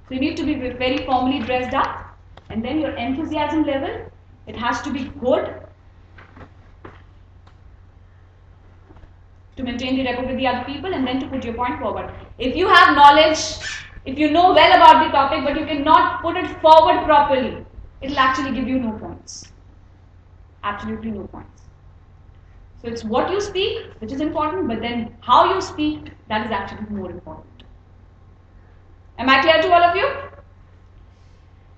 So you need to be very formally dressed up, and then your enthusiasm level, it has to be good to maintain the rapport with the other people, and then to put your point forward. If you have knowledge, if you know well about the topic, but you cannot put it forward properly, it will actually give you no points. Absolutely no points. So it's what you speak, which is important, but then how you speak, that is actually more important. Am I clear to all of you?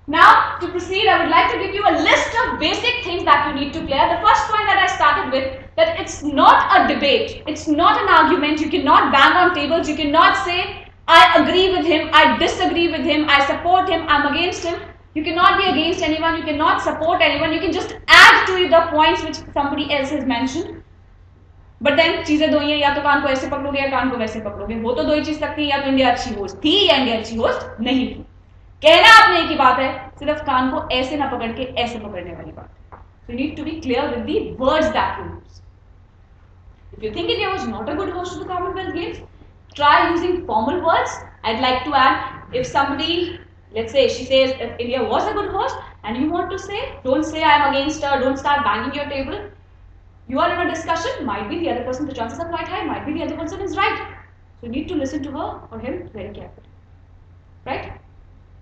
Now, to proceed, I would like to give you a list of basic things that you need to clear. The first point that I started with, that it's not a debate, it's not an argument, you cannot bang on tables, you cannot say, I agree with him, I disagree with him, I support him, I'm against him. You cannot be against anyone, you cannot support anyone, you can just add to the points which somebody else has mentioned. But then चीजें दो ही हैं, या तो कान को ऐसे पकड़ोगे या कान को वैसे पकड़ोगे. वो तो दो ही चीज सकती है, या तो इंडिया अच्छी होस्ट थी या इंडिया अच्छी होस्ट नहीं थी. कहना आपने एक ही बात है, सिर्फ कान को ऐसे ना पकड़ के ऐसे पकड़ने वाली बात है. So you need to be clear with the words that you use. If you think India was not a good host to the Commonwealth Games, try using formal words. I'd like to add, if somebody, let's say she says if India was a good host and you want to say, don't say I'm against her, don't start banging your table. You are in a discussion, might be the other person, the chances are quite high, might be the other person is right. So you need to listen to her or him very carefully. Right?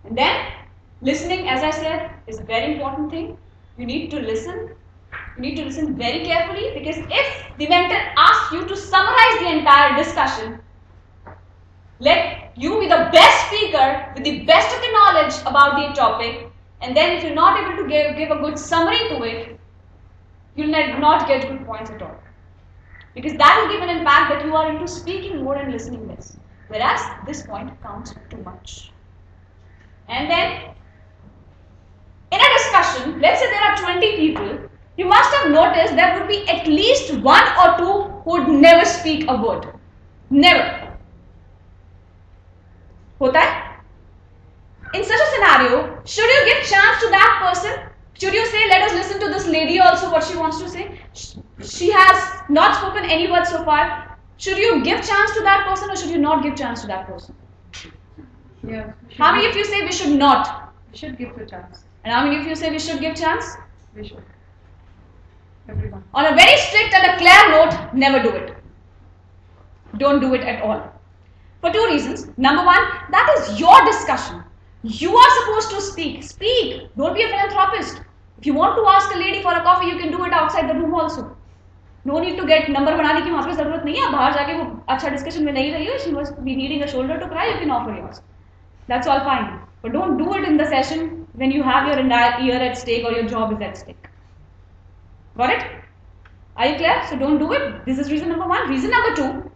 And then, listening, as I said, is a very important thing. You need to listen. You need to listen very carefully, because if the mentor asks you to summarize the entire discussion, let you be the best speaker with the best of the knowledge about the topic, and then if you're not able to give a good summary to it, you'll not get good points at all. Because that will give an impact that you are into speaking more and listening less. Whereas this point counts too much. And then, in a discussion, let's say there are 20 people, you must have noticed there would be at least one or two who would never speak a word. Never. Hota hai? In such a scenario, should you give chance to that person? Should you say, let us listen to this lady also, what she wants to say? She has not spoken any words so far. Should you give chance to that person, or should you not give chance to that person? Yeah. How many of you say we should not? We should give a chance. And how many of you say we should give chance? We should. Everyone. On a very strict and a clear note, never do it. Don't do it at all. For two reasons. Number one, that is your discussion. You are supposed to speak. Speak. Don't be a philanthropist. If you want to ask a lady for a coffee, you can do it outside the room also. No need to get number बनाने की वहाँ पे ज़रूरत नहीं है. बाहर जाके वो अच्छा discussion में नहीं रही हो, she must be needing a shoulder to cry, you can offer yours. That's all fine. But don't do it in the session when you have your entire year at stake or your job is at stake. Got it? Are you clear? So don't do it. This is reason number one. Reason number two,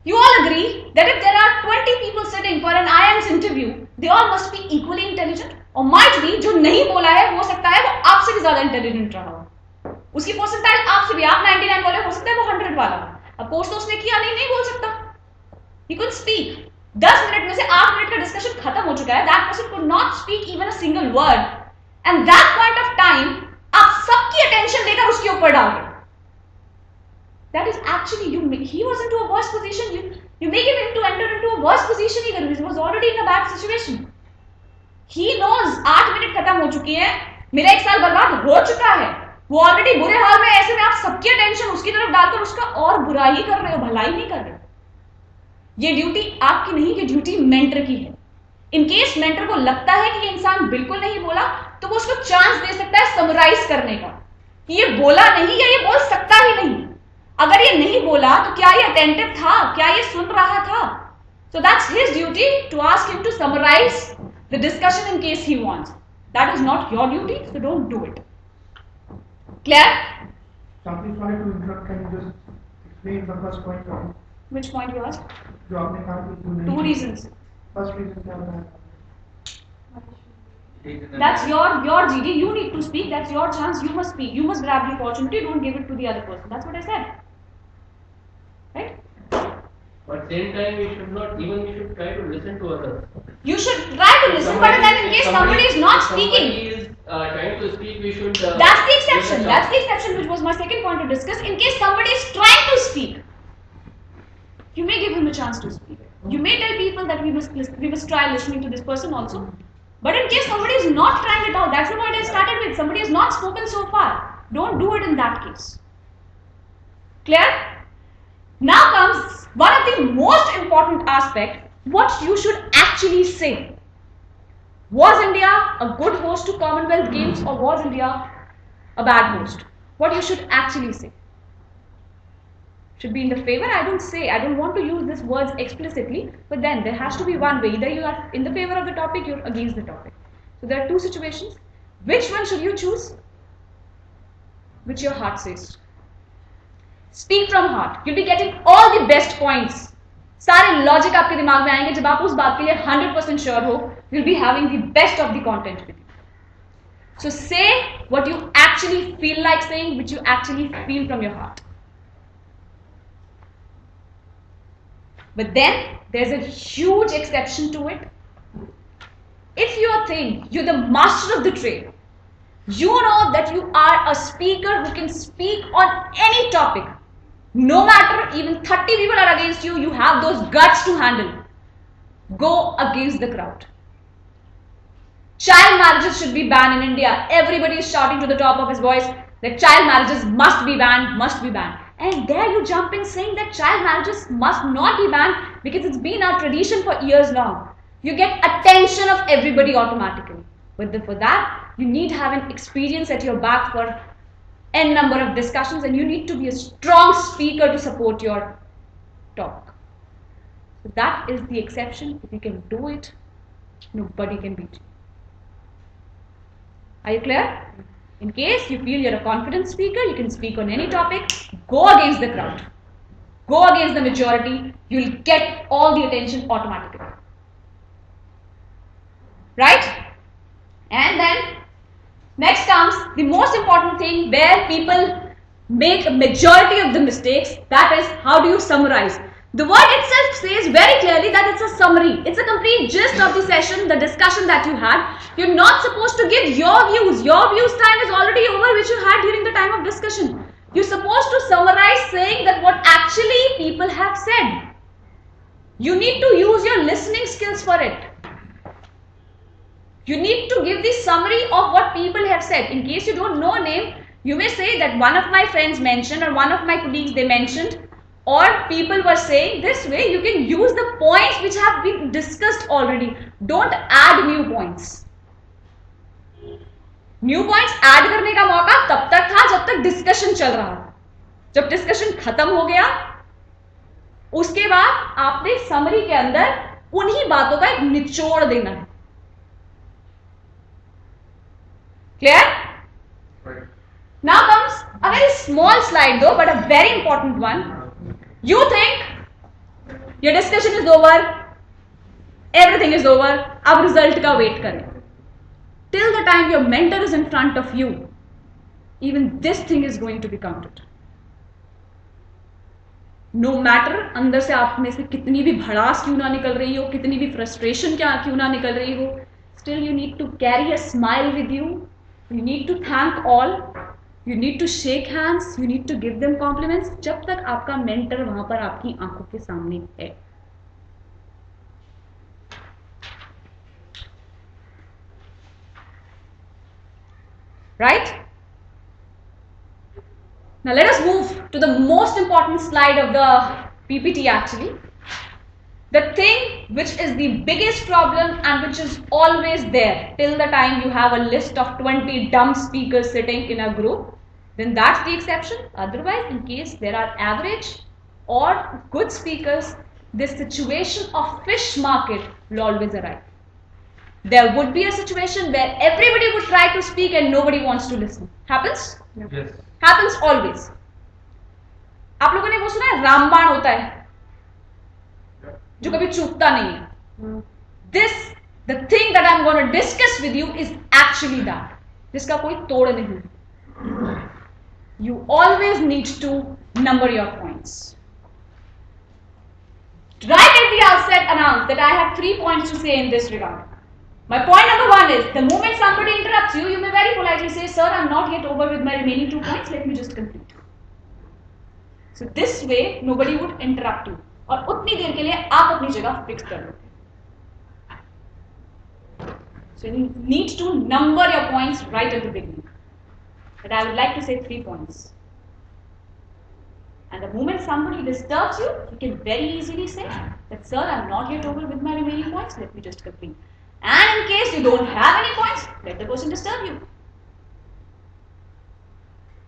you all agree that if there are 20 people sitting for an IIMS interview, they all must be equally intelligent. और might be जो नहीं बोला है हो सकता है वो आपसे भी ज्यादा इंटेलिजेंट रहा हो. उसकी परसेंटाइल आपसे भी, आप 99 वाले हो सकता है वो 100 वाला. अब कोर्स तो उसने किया नहीं बोल सकता. He could speak. 10 मिनट में से 8 मिनट का डिस्कशन खत्म हो चुका है. That person could not speak even a single word. And that point of time, आप सबकी attention लेकर उसके ऊपर डाल रहे. That is actually, he was into a worse position. You make him enter into a worse position even. He was already in a bad situation. He knows 8 minute खत्म हो चुकी है, मेरा 1 साल बर्बाद हो चुका है, वो ऑलरेडी बुरे हाल में. ऐसे में आप सबकी अटेंशन उसकी तरफ डालकर उसका और बुरा ही कर रहे हो, भलाई नहीं कर रहे हो. ये ड्यूटी आपकी नहीं, ये ड्यूटी मेंटर की है. इन केस मेंटर को लगता है कि ये इंसान बिल्कुल नहीं बोला, तो वो उसको चांस दे सकता है समराइज करने का कि ये बोला नहीं या ये बोल सकता ही नहीं. अगर ये नहीं बोला तो क्या ये अटेंटिव था, क्या ये सुन रहा था? So that's his duty to ask him to summarize the discussion in case he wants. That is not your duty, so don't do it. Clear? Sorry to interrupt. Can you just explain the first point? Which point you asked? जो आपने कहा कि Two reasons. First reason क्या बताया? That's your GD. You need to speak. That's your chance. You must speak. You must grab the opportunity. Don't give it to the other person. That's what I said. Right? But same time, we should try to listen to others. You should try to listen, but then in case somebody is not speaking, somebody is trying to speak, we should. That's the exception. That's the exception, which was my second point to discuss. In case somebody is trying to speak, you may give him a chance to speak. You may tell people that we must try listening to this person also. But in case somebody is not trying it out, that's the point I started with. Somebody has not spoken so far. Don't do it in that case. Clear? Now comes one of the most important aspects, what you should actually say. Was India a good host to Commonwealth Games or was India a bad host? What you should actually say. Should be in the favor, I don't want to use these words explicitly, but then there has to be one way. Either you are in the favor of the topic, you're against the topic. So there are two situations. Which one should you choose? Which your heart says. Speak from heart. You'll be getting all the best points. सारे logic आपके दिमाग में आएंगे जब आप उस बात के लिए 100% श्योर हो. You'll be having the best of the content with you. So say what you actually feel like saying, which you actually feel from your heart. But then there's a huge exception to it. If you think you're the master of the trade, you know that you are a speaker who can speak on any topic. No matter even 30 people are against you, you have those guts to handle. Go against the crowd. Child marriages should be banned in India. Everybody is shouting to the top of his voice that child marriages must be banned, must be banned. And there you jump in saying that child marriages must not be banned because it's been our tradition for years now. You get attention of everybody automatically. But for that, you need to have an experience at your back for n number of discussions and you need to be a strong speaker to support your talk. So that is the exception. If you can do it, nobody can beat you. Are you clear? In case you feel you're a confident speaker, you can speak on any topic, go against the crowd. Go against the majority, you'll get all the attention automatically. Right? And then, next comes the most important thing where people make a majority of the mistakes, that is, how do you summarize? The word itself says very clearly that it's a summary. It's a complete gist of the session, the discussion that you had. You're not supposed to give your views. Your views time is already over, which you had during the time of discussion. You're supposed to summarize saying that what actually people have said. You need to use your listening skills for it. You need to give the summary of what people have said. In case you don't know a name, you may say that one of my friends mentioned or one of my colleagues they mentioned. Or people were saying. This way you can use the points which have been discussed already. Don't add new points. New points add करने का मौका तब तक था जब तक discussion चल रहा था. जब डिस्कशन खत्म हो गया, उसके बाद आपने समरी के अंदर उन्हीं बातों का एक निचोड़ देना है. Clear? Right. Now comes a very small slide though, but a very important one. You think your discussion is over, everything is over, अब result का wait करें. Till the time your mentor is in front of you, even this thing is going to be counted. No matter अंदर से आप में से कितनी भी भड़ास क्यों ना निकल रही हो, कितनी भी frustration क्यों ना निकल रही हो, still you need to carry a smile with you. You need to thank all. You need to shake hands. You need to give them compliments. जब तक आपका mentor वहां पर आपकी आंखों के सामने है. Right? Now let us move to the most important slide of the PPT actually. The thing which is the biggest problem and which is always there till the time you have a list of 20 dumb speakers sitting in a group, then that's the exception. Otherwise, in case there are average or good speakers, this situation of fish market will always arise. There would be a situation where everybody would try to speak and nobody wants to listen. Happens? Yes. Happens always. आप लोगों ने वो सुना है रामबाण होता है जो कभी चूकता नहीं है. The thing that I'm going to discuss with you is actually that. जिसका कोई तोड़ नहीं. You always need to number your points. Right at the outset, announce that I have 3 points to say in this regard. My point number 1 is, the moment somebody interrupts you, you may very politely say, sir, I'm not yet over with my remaining 2 points, let me just complete. So this way, nobody would interrupt you. और उतनी देर के लिए आप अपनी जगह fix कर लोगे. So you need to number your points right at the beginning. But I would like to say 3 points. And the moment somebody disturbs you, you can very easily say that, sir, I'm not yet over with my remaining points, let me just complete. And in case you don't have any points, let the person disturb you.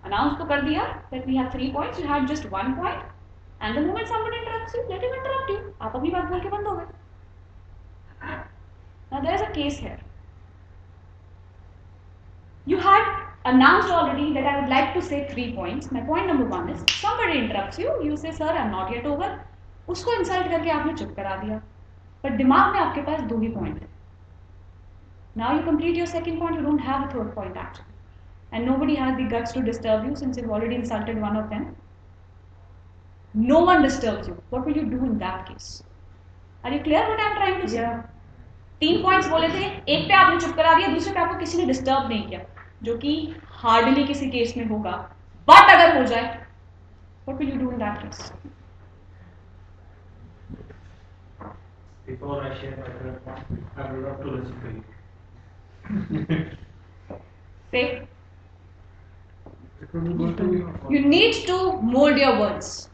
Announce to kar diya that we have 3 points, you had just 1 point. And the moment somebody interrupts you, let him interrupt you. आप अपनी बात बोल के बंद हो गए. Now there is a case here. You had announced already that I would like to say 3 points. My point number 1 is somebody interrupts you, you say, sir, I'm not yet over. उसको insult करके आपने चुप करा दिया, पर दिमाग में आपके पास 2 ही पॉइंट है. Now you complete your second point, you don't have a third point actually. And nobody has the guts to disturb you since you've already insulted one of them. No one disturbs you. What will you do in that case? Are you clear what I'm trying to say? 3 points बोले थे, एक पे आपने चुप करा दिया, दूसरे पे आपको किसी ने डिस्टर्ब नहीं किया, जो कि हार्डली किसी केस में होगा. बट अगर हो जाए, what will you do in that case? Before I share my third point, I would love to listen to you. Say, It will go to you need to mold your words.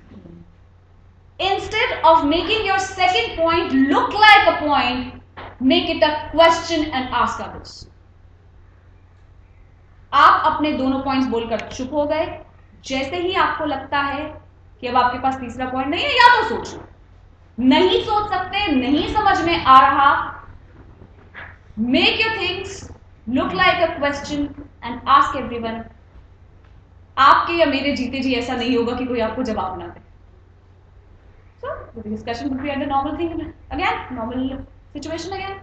Instead of making your second point look like a point, make it a question and ask others. आप अपने दोनों points बोलकर चुप हो गए. जैसे ही आपको लगता है कि अब आपके पास तीसरा पॉइंट नहीं है, या तो सोचो, नहीं सोच सकते, नहीं समझ में आ रहा, make your things look like a question and ask everyone. आपके या मेरे जीते जी ऐसा नहीं होगा कि कोई आपको जवाब ना दे. So the discussion would be under normal thing again, normal situation again.